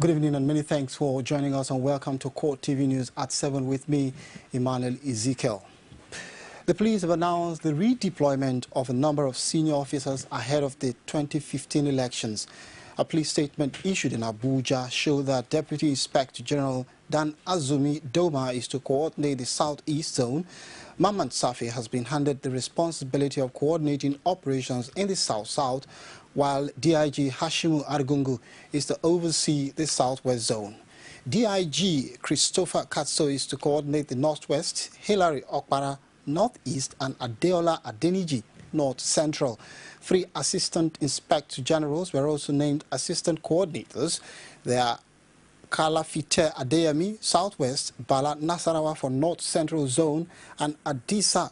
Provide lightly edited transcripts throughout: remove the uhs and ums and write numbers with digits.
Good evening and many thanks for joining us, and welcome to CoreTV News at 7 with me, Emmanuel Ezekiel. The police have announced the redeployment of a number of senior officers ahead of the 2015 elections. A police statement issued in Abuja showed that Deputy Inspector General Dan Azumi Doma is to coordinate the Southeast Zone. Mamman Safi has been handed the responsibility of coordinating operations in the South-South, while DIG Hashimu Argungu is to oversee the Southwest Zone. DIG Christopher Katso is to coordinate the Northwest, Hilary Okpara Northeast, and Adeola Adeniji North Central. 3 Assistant Inspector Generals were also named assistant coordinators. They are Kalafite Adeyemi Southwest, Bala Nasarawa for North Central Zone, and Adisa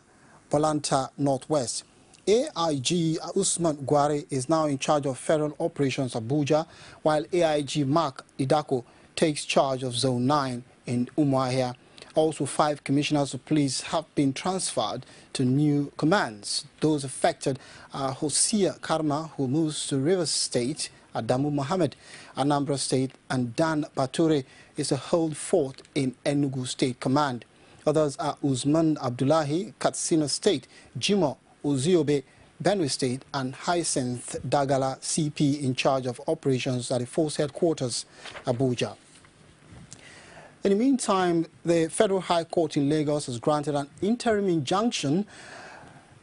Bolanta Northwest. AIG Usman Gware is now in charge of Federal Operations Abuja, while AIG Mark Idako takes charge of Zone 9 in Umuahia. Also, 5 commissioners of police have been transferred to new commands. Those affected are Hosea Karma, who moves to Rivers State, Adamu Mohammed, Anambra State, and Dan Bature is to hold fort in Enugu State Command. Others are Usman Abdullahi, Katsina State, Jimo Uziobe, Benue State, and Hyacinth Dagala, CP, in charge of operations at the force headquarters, Abuja. In the meantime, the Federal High Court in Lagos has granted an interim injunction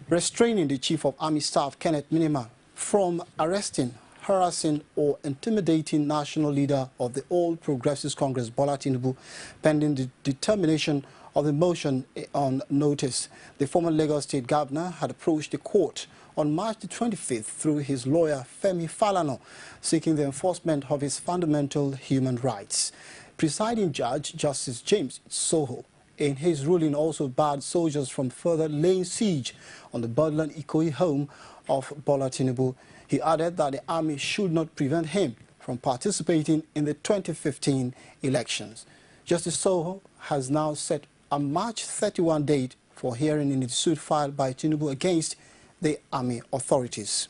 restraining the Chief of Army Staff, Kenneth Minima, from arresting, harassing, or intimidating national leader of the All Progressives Congress, Bola Tinubu, pending the determination of the motion on notice. The former Lagos State Governor had approached the court on March the 25th through his lawyer, Femi Falana, seeking the enforcement of his fundamental human rights. Presiding Judge Justice James Soho, in his ruling, also barred soldiers from further laying siege on the Badland Ikoyi home of Bola Tinubu. He added that the army should not prevent him from participating in the 2015 elections. Justice Soho has now set a March 31 date for hearing in the suit filed by Tinubu against the army authorities.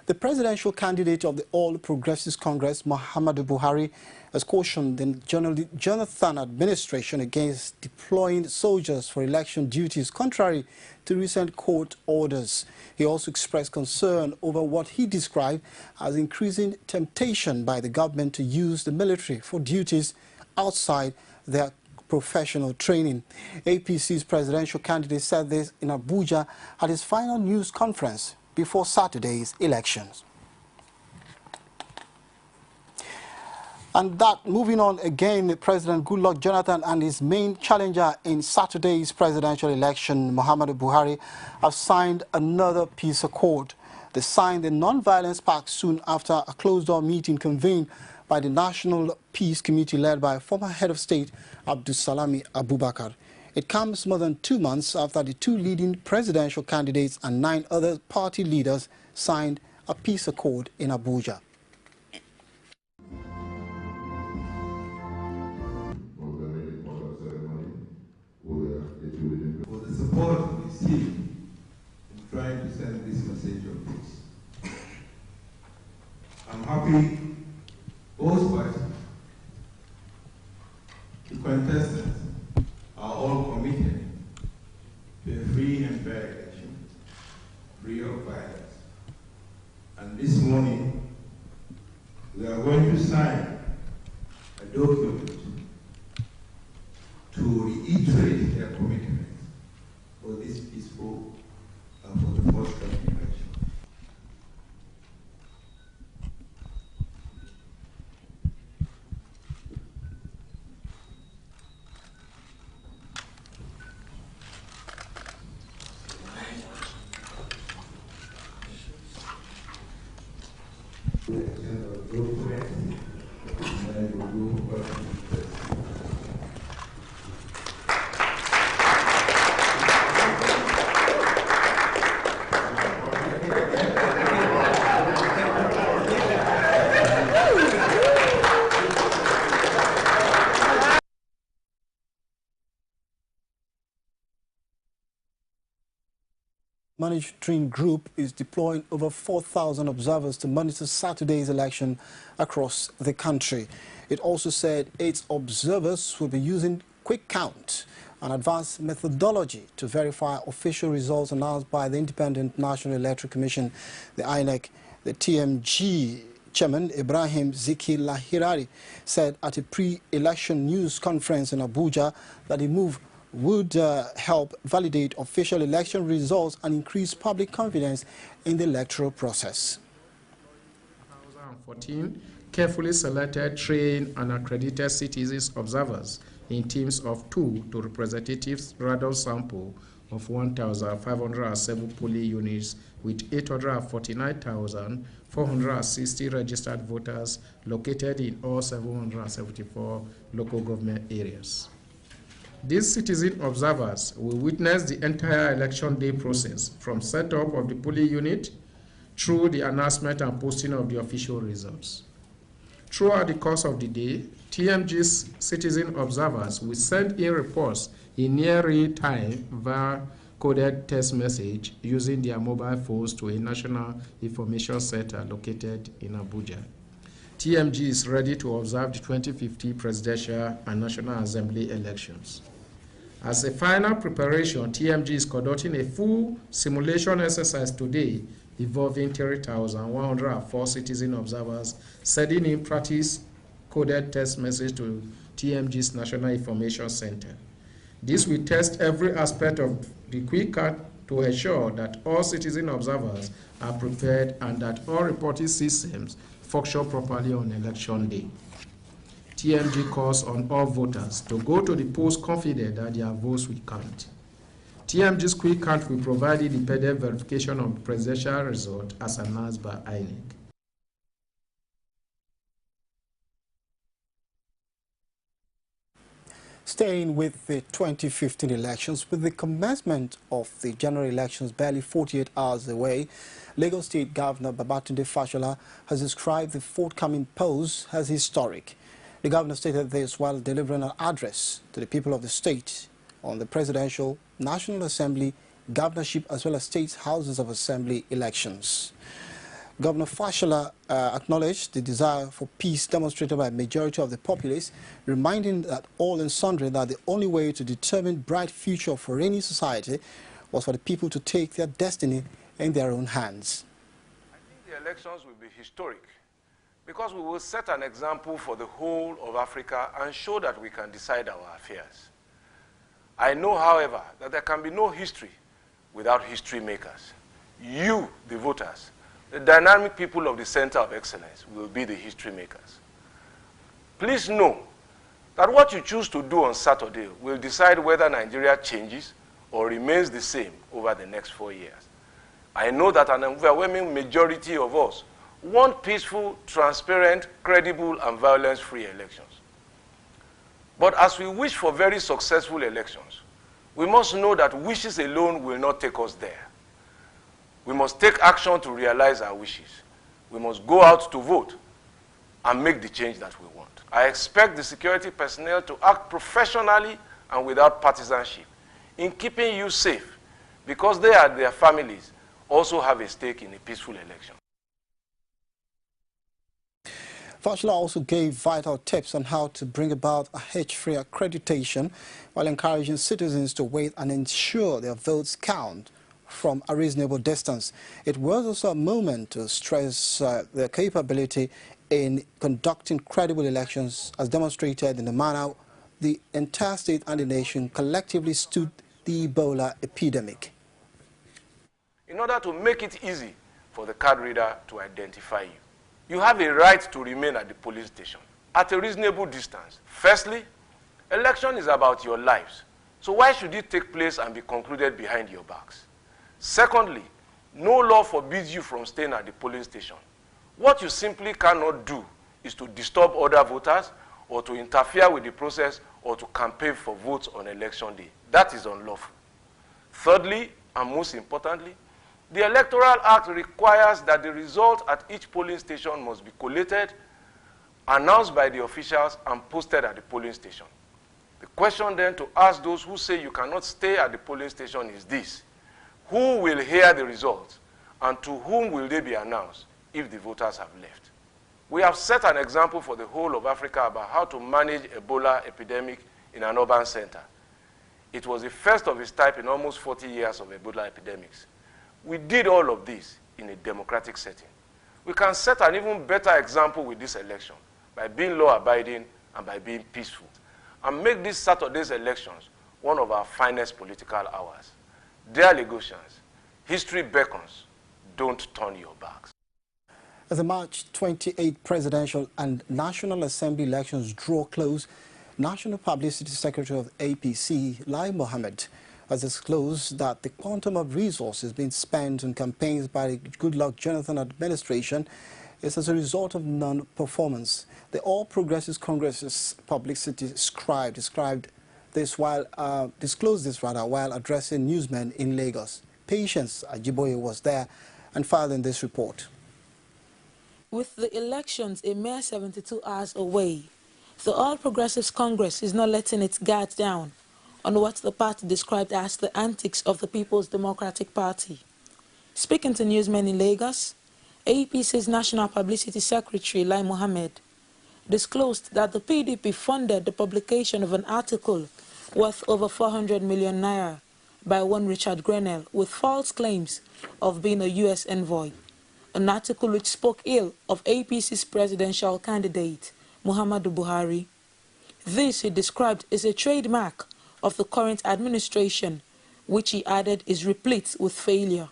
The presidential candidate of the All Progressives Congress, Muhammadu Buhari, has cautioned the Jonathan administration against deploying soldiers for election duties, contrary to recent court orders. He also expressed concern over what he described as increasing temptation by the government to use the military for duties outside their professional training. APC's presidential candidate said this in Abuja at his final news conference before Saturday's elections. And that, moving on again, President Goodluck Jonathan and his main challenger in Saturday's presidential election, Muhammadu Buhari, have signed another peace accord. They signed the non-violence pact soon after a closed-door meeting convened by the National Peace Committee led by former head of state Abdulsalami Abubakar. It comes more than 2 months after the 2 leading presidential candidates and 9 other party leaders signed a peace accord in Abuja. For the support we see in trying to send this message of peace. I'm happy both parties, the contestants, are all committed to a free and fair election, free of violence. And this morning, we are going to sign a document to reiterate their commitment for this peaceful and for the forthcoming election. monitoring group is deploying over 4,000 observers to monitor Saturday's election across the country. It also said 8 observers will be using quick count, an advanced methodology to verify official results announced by the Independent National Electoral Commission, the INEC. The TMG Chairman Ibrahim Ziki Lahirari said at a pre-election news conference in Abuja that the move would help validate official election results and increase public confidence in the electoral process. 2014 carefully selected, trained and accredited citizens observers in teams of 2 to representatives random sample of 1,507 polling units with 849,460 registered voters located in all 774 local government areas. These citizen observers will witness the entire election day process from setup of the polling unit through the announcement and posting of the official results. Throughout the course of the day, TMG's citizen observers will send in reports in near real time via coded text message using their mobile phones to a national information center located in Abuja. TMG is ready to observe the 2050 presidential and National Assembly elections. As a final preparation, TMG is conducting a full simulation exercise today involving 3,104 citizen observers sending in practice coded text message to TMG's National Information Center. This will test every aspect of the quick count to ensure that all citizen observers are prepared and that all reporting systems function properly on election day. TMG calls on all voters to go to the polls confident that their votes will count. TMG's quick count will provide independent verification of the presidential result as announced by INEC. Staying with the 2015 elections, with the commencement of the general elections barely 48 hours away, Lagos State Governor Babatunde Fashola has described the forthcoming polls as historic. The governor stated this while delivering an address to the people of the state on the presidential, National Assembly, governorship as well as state houses of assembly elections. Governor Fashola acknowledged the desire for peace demonstrated by a majority of the populace, reminding that all and sundry that the only way to determine bright future for any society was for the people to take their destiny in their own hands. I think the elections will be historic because we will set an example for the whole of Africa and show that we can decide our affairs. I know, however, that there can be no history without history makers. You, the voters, the dynamic people of the Center of Excellence will be the history makers. Please know that what you choose to do on Saturday will decide whether Nigeria changes or remains the same over the next 4 years. I know that an overwhelming majority of us want peaceful, transparent, credible, and violence-free elections. But as we wish for very successful elections, we must know that wishes alone will not take us there. We must take action to realize our wishes. We must go out to vote and make the change that we want. I expect the security personnel to act professionally and without partisanship in keeping you safe, because they and their families also have a stake in a peaceful election. Fashola also gave vital tips on how to bring about a hitch-free accreditation while encouraging citizens to wait and ensure their votes count from a reasonable distance. It was also a moment to stress their capability in conducting credible elections as demonstrated in the manner the entire state and the nation collectively stood the Ebola epidemic. In order to make it easy for the card reader to identify you, you have a right to remain at the polling station at a reasonable distance. Firstly, election is about your lives, so why should it take place and be concluded behind your backs? Secondly, no law forbids you from staying at the polling station. What you simply cannot do is to disturb other voters or to interfere with the process or to campaign for votes on election day. That is unlawful. Thirdly, and most importantly, the Electoral Act requires that the result at each polling station must be collated, announced by the officials, and posted at the polling station. The question then to ask those who say you cannot stay at the polling station is this: Who will hear the results, and to whom will they be announced if the voters have left? We have set an example for the whole of Africa about how to manage Ebola epidemic in an urban center. It was the first of its type in almost 40 years of Ebola epidemics. We did all of this in a democratic setting. We can set an even better example with this election by being law-abiding and by being peaceful, and make this Saturday's elections one of our finest political hours. Dear Lagosians, history beckons. Don't turn your backs. As the March 28 presidential and National Assembly elections draw close, National Publicity Secretary of APC, Lai Mohammed, has disclosed that the quantum of resources being spent on campaigns by the Goodluck Jonathan administration is as a result of non-performance. The All Progressives Congress's publicity scribe disclosed this while addressing newsmen in Lagos. Patience Ajiboye was there and filed in this report. With the elections a mere 72 hours away, the All Progressives Congress is not letting its guard down on what the party described as the antics of the People's Democratic Party. Speaking to newsmen in Lagos, APC's National Publicity Secretary, Lai Mohammed, disclosed that the PDP funded the publication of an article worth over 400 million naira by one Richard Grenell with false claims of being a U.S. envoy, an article which spoke ill of APC's presidential candidate, Muhammadu Buhari. This, he described, is a trademark of the current administration, which he added is replete with failure.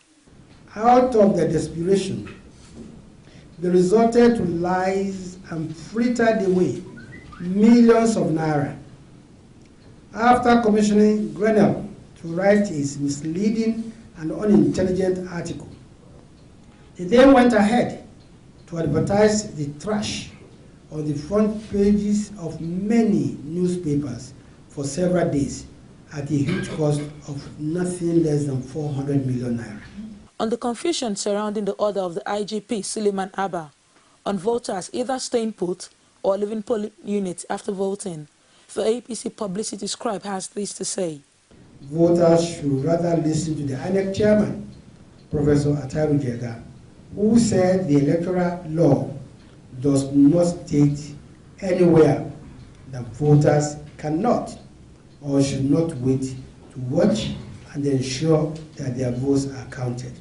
Out of the desperation, they resorted to lies and frittered away millions of naira. After commissioning Grenell to write his misleading and unintelligent article, they then went ahead to advertise the trash on the front pages of many newspapers for several days at a huge cost of nothing less than 400 million naira. On the confusion surrounding the order of the IGP, Suleiman Abba, on voters either staying put or leaving polling units after voting, the APC publicity scribe has this to say. Voters should rather listen to the INEC chairman, Professor Ataru Jega, who said the electoral law does not state anywhere that voters cannot or should not wait to watch and ensure that their votes are counted.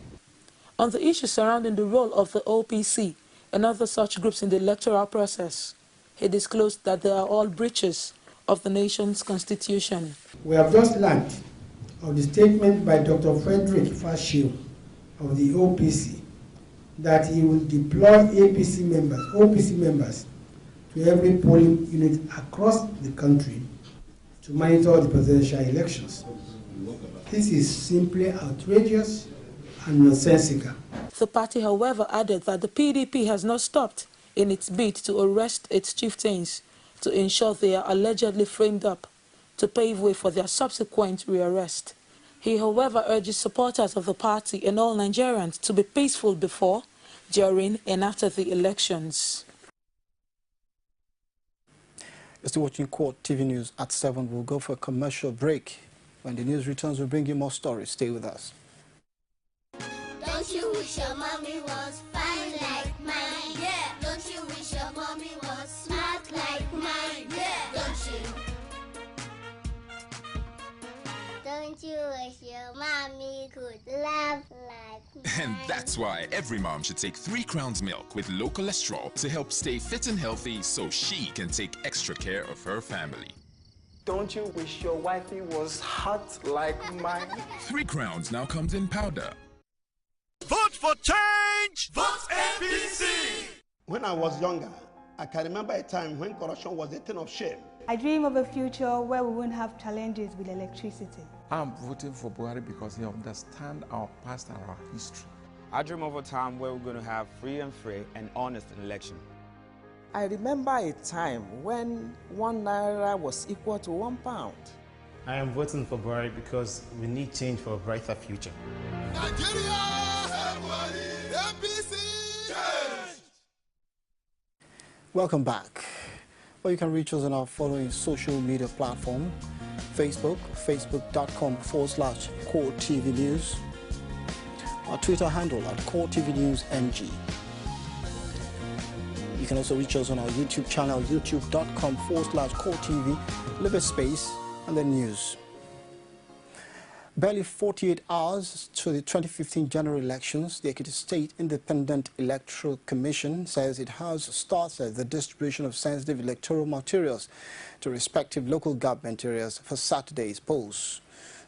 On the issue surrounding the role of the OPC and other such groups in the electoral process, he disclosed that they are all breaches of the nation's constitution. We have just learned of the statement by Dr. Frederick Fashio of the OPC that he will deploy OPC members to every polling unit across the country to monitor the presidential elections. This is simply outrageous and nonsensical. The party, however, added that the PDP has not stopped in its bid to arrest its chieftains to ensure they are allegedly framed up to pave way for their subsequent rearrest. He, however, urges supporters of the party and all Nigerians to be peaceful before, during, and after the elections. You're still watching Court TV News at 7. We'll go for a commercial break. When the news returns, we'll bring you more stories. Stay with us. Don't you wish your mommy was fine like mine? Yeah. Don't you wish your mommy was smart like mine? Yeah. Don't you? Don't you wish your mommy could laugh like mine? And that's why every mom should take 3 Crowns milk with low cholesterol to help stay fit and healthy so she can take extra care of her family. Don't you wish your wifey was hot like mine? 3 Crowns now comes in powder. Vote for change! Vote APC! When I was younger, I can remember a time when corruption was a thing of shame. I dream of a future where we won't have challenges with electricity. I'm voting for Buhari because he understands our past and our history. I dream of a time where we're going to have free and honest election. I remember a time when 1 naira was equal to £1. I am voting for Buhari because we need change for a brighter future. Nigeria! APC! Change! Welcome back. Well, you can reach us on our following social media platform: Facebook, facebook.com/CoreTV News, our Twitter handle at CoreTV News NG. You can also reach us on our YouTube channel, youtube.com/CoreTV, leave a space, and then news. Barely 48 hours to the 2015 general elections, the Ekiti State Independent Electoral Commission says it has started the distribution of sensitive electoral materials to respective local government areas for Saturday's polls.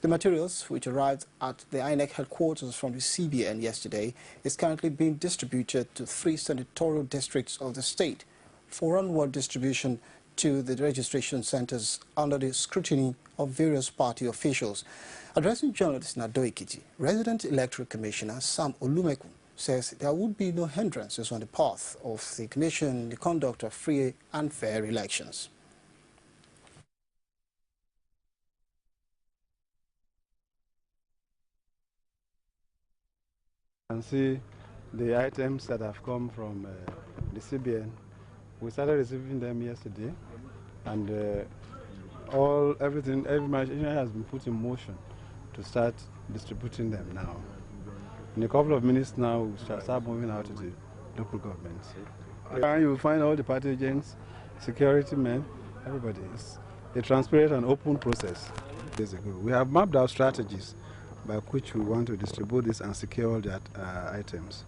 The materials, which arrived at the INEC headquarters from the CBN yesterday, is currently being distributed to 3 senatorial districts of the state for onward distribution to the registration centers under the scrutiny of various party officials. Addressing journalists in Ado-Ekiti, Resident Electoral Commissioner Sam Olumekun says there would be no hindrances on the path of the Commission in the conduct of free and fair elections. And see the items that have come from the CBN. We started receiving them yesterday, and every machinery has been put in motion to start distributing them now. In a couple of minutes now, we shall start moving out to the local governments. And you will find all the party agents, security men, everybody. It's a transparent and open process. We have mapped out strategies by which we want to distribute this and secure all the items.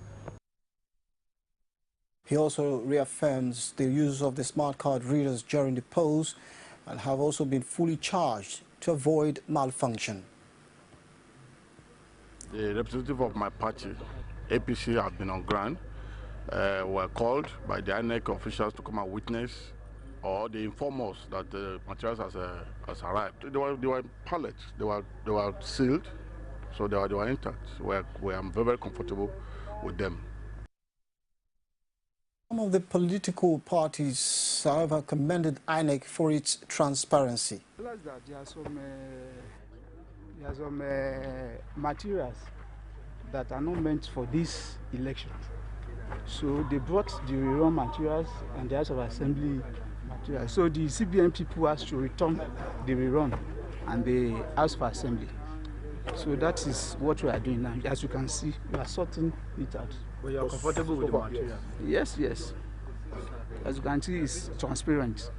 He also reaffirms the use of the smart card readers during the polls and have also been fully charged to avoid malfunction. The representative of my party, APC, have been on ground. Were called by the INEC officials to come and witness, or they inform us that the materials has arrived. They were in pallets. They were sealed, so they were intact. We are very comfortable with them. Some of the political parties, however, commended INEC for its transparency. Plus that there are some materials that are not meant for this election. So they brought the rerun materials and the House of Assembly materials. So the CBN people has to return the rerun and the House of Assembly. So that is what we are doing now. As you can see, we are sorting it out. But you are comfortable with the material? Yes, yes. As you can see, it's transparent.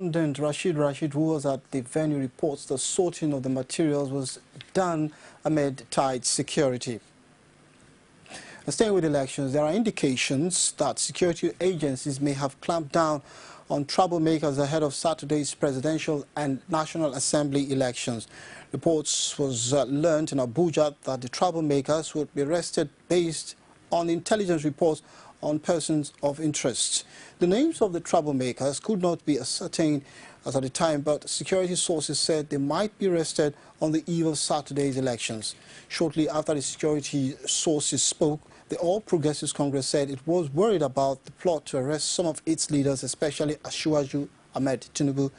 Then Rashid, who was at the venue, reports the sorting of the materials was done amid tight security. And staying with elections, there are indications that security agencies may have clamped down on troublemakers ahead of Saturday's presidential and National Assembly elections. Reports was learned in Abuja that the troublemakers would be arrested based on intelligence reports on persons of interest. The names of the troublemakers could not be ascertained as at the time, but security sources said they might be arrested on the eve of Saturday's elections. Shortly after the security sources spoke, the All Progressives Congress said it was worried about the plot to arrest some of its leaders, especially Asiwaju Ahmed Tinubu.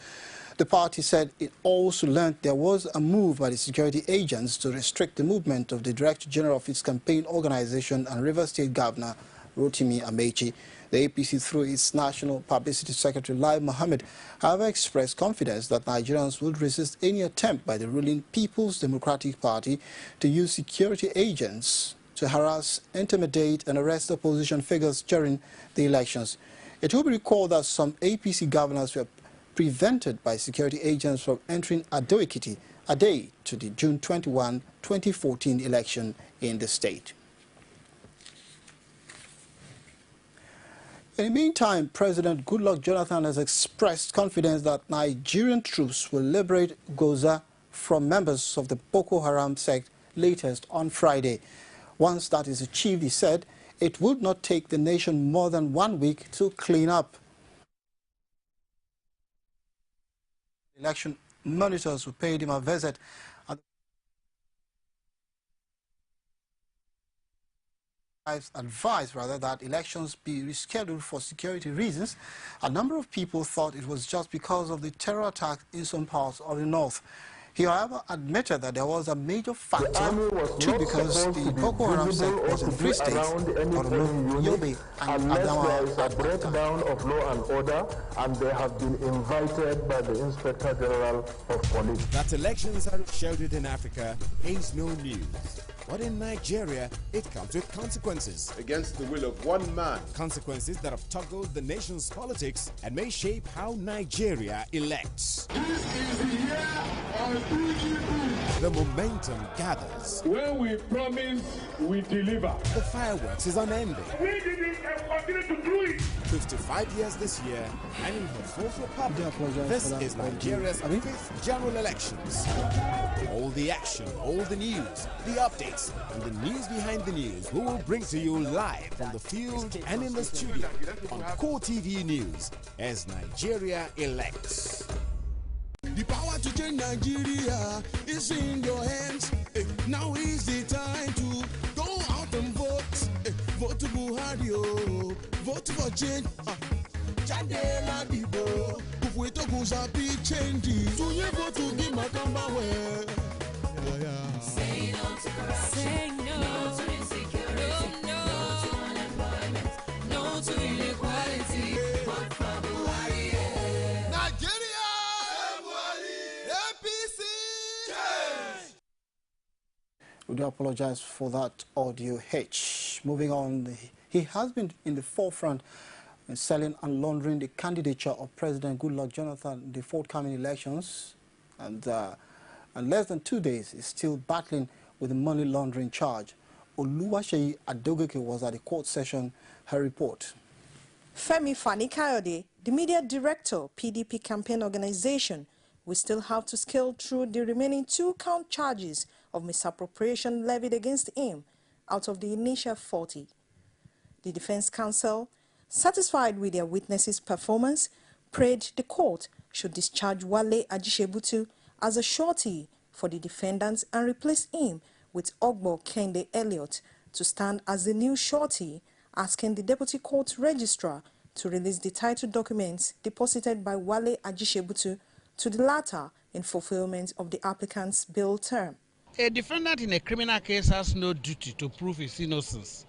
The party said it also learned there was a move by the security agents to restrict the movement of the Director General of its campaign organization and Rivers State Governor Rotimi Amechi. The APC, through its National Publicity Secretary Lai Mohammed, however, expressed confidence that Nigerians will resist any attempt by the ruling People's Democratic Party to use security agents to harass, intimidate and arrest opposition figures during the elections. It will be recalled that some APC governors were prevented by security agents from entering Ado-Ekiti a day to the June 21, 2014 election in the state. In the meantime, President Goodluck Jonathan has expressed confidence that Nigerian troops will liberate Goza from members of the Boko Haram sect latest on Friday. Once that is achieved, he said, it would not take the nation more than 1 week to clean up. Election monitors who paid him a visit and advised that elections be rescheduled for security reasons. A number of people thought it was just because of the terror attack in some parts of the north. He, however, admitted that there was a major factor, was too, not because supposed the to be Boko Haram set visible or was in to 3 be states, around any Borno, training unit Yobe, and unless Adamawa there is a at that time. breakdown of law and order, and they have been invited by the Inspector General of Police. That elections are sheltered in Africa is no news. But in Nigeria, it comes with consequences. Against the will of one man. Consequences that have toggled the nation's politics and may shape how Nigeria elects. This is the year of PGP. The momentum gathers. When we promise, we deliver. The fireworks is unending. We did it and continue to do it. 55 years this year, and in her fourth republic, this is Nigeria's 5th general elections. All the action, all the news, the updates, and the news behind the news we will bring to you live from the field and in the studio on CoreTV News as Nigeria elects. The power to change Nigeria is in your hands. Now is the time to go out and vote. Vote to Buhari, vote for change. Chandela Dibo, we to go sabi change. So you vote to give my number where. Say no to corruption. Say no to insecurity. No to unemployment. No to inequality. Vote for Buhari. Nigeria, APC. We do apologize for that audio hitch. Moving on, he has been in the forefront in selling and laundering the candidature of President Goodluck Jonathan in the forthcoming elections, and less than 2 days is still battling with the money laundering charge. Oluwaseyi Adogeke was at the court session. Her report. Femi Fani-Kayode, the media director, PDP campaign organization, will still have to scale through the remaining 2-count charges of misappropriation levied against him out of the initial 40. The defense counsel, satisfied with their witnesses' performance, prayed the court should discharge Wale Ajishebutu as a surety for the defendants and replace him with Ogbo Kende Elliott to stand as the new surety, asking the deputy court registrar to release the title documents deposited by Wale Ajishebutu to the latter in fulfillment of the applicant's bail term. A defendant in a criminal case has no duty to prove his innocence.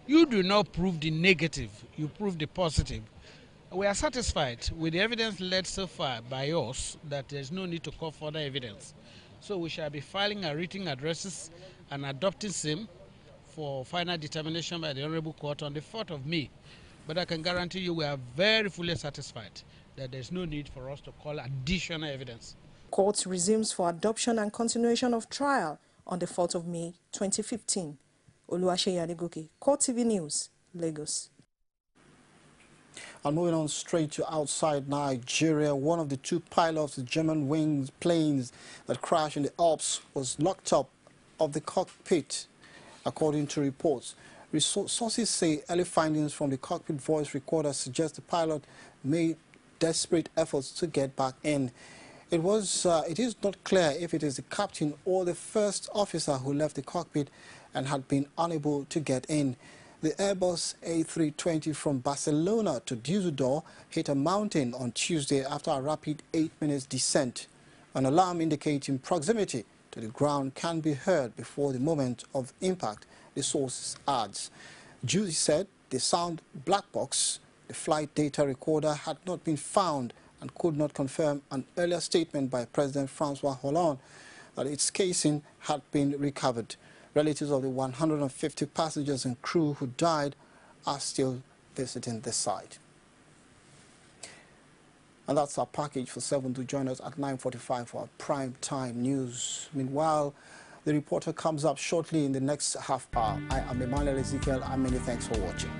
You do not prove the negative, you prove the positive. We are satisfied with the evidence led so far by us that there is no need to call further evidence. So we shall be filing our written addresses and adopting same for final determination by the Honorable Court on the 4th of May. But I can guarantee you we are very fully satisfied that there is no need for us to call additional evidence. Court resumes for adoption and continuation of trial on the 4th of May 2015. Oluwaseyi Adegoke, CoreTV News, Lagos. And moving on straight to outside Nigeria, one of the 2 pilots of German wings planes that crashed in the Alps was locked up of the cockpit, according to reports. Sources say early findings from the cockpit voice recorder suggest the pilot made desperate efforts to get back in. It is not clear if it is the captain or the first officer who left the cockpit and had been unable to get in. The Airbus A320 from Barcelona to Düsseldorf hit a mountain on Tuesday after a rapid 8-minute descent. An alarm indicating proximity to the ground can be heard before the moment of impact, the source adds. Judy said the sound black box, the flight data recorder, had not been found and could not confirm an earlier statement by President Francois Hollande that its casing had been recovered. Relatives of the 150 passengers and crew who died are still visiting the site. And that's our package for 7 to join us at 9:45 for our prime time news. Meanwhile, the reporter comes up shortly in the next half hour. I am Emmanuel Ezekiel, and many thanks for watching.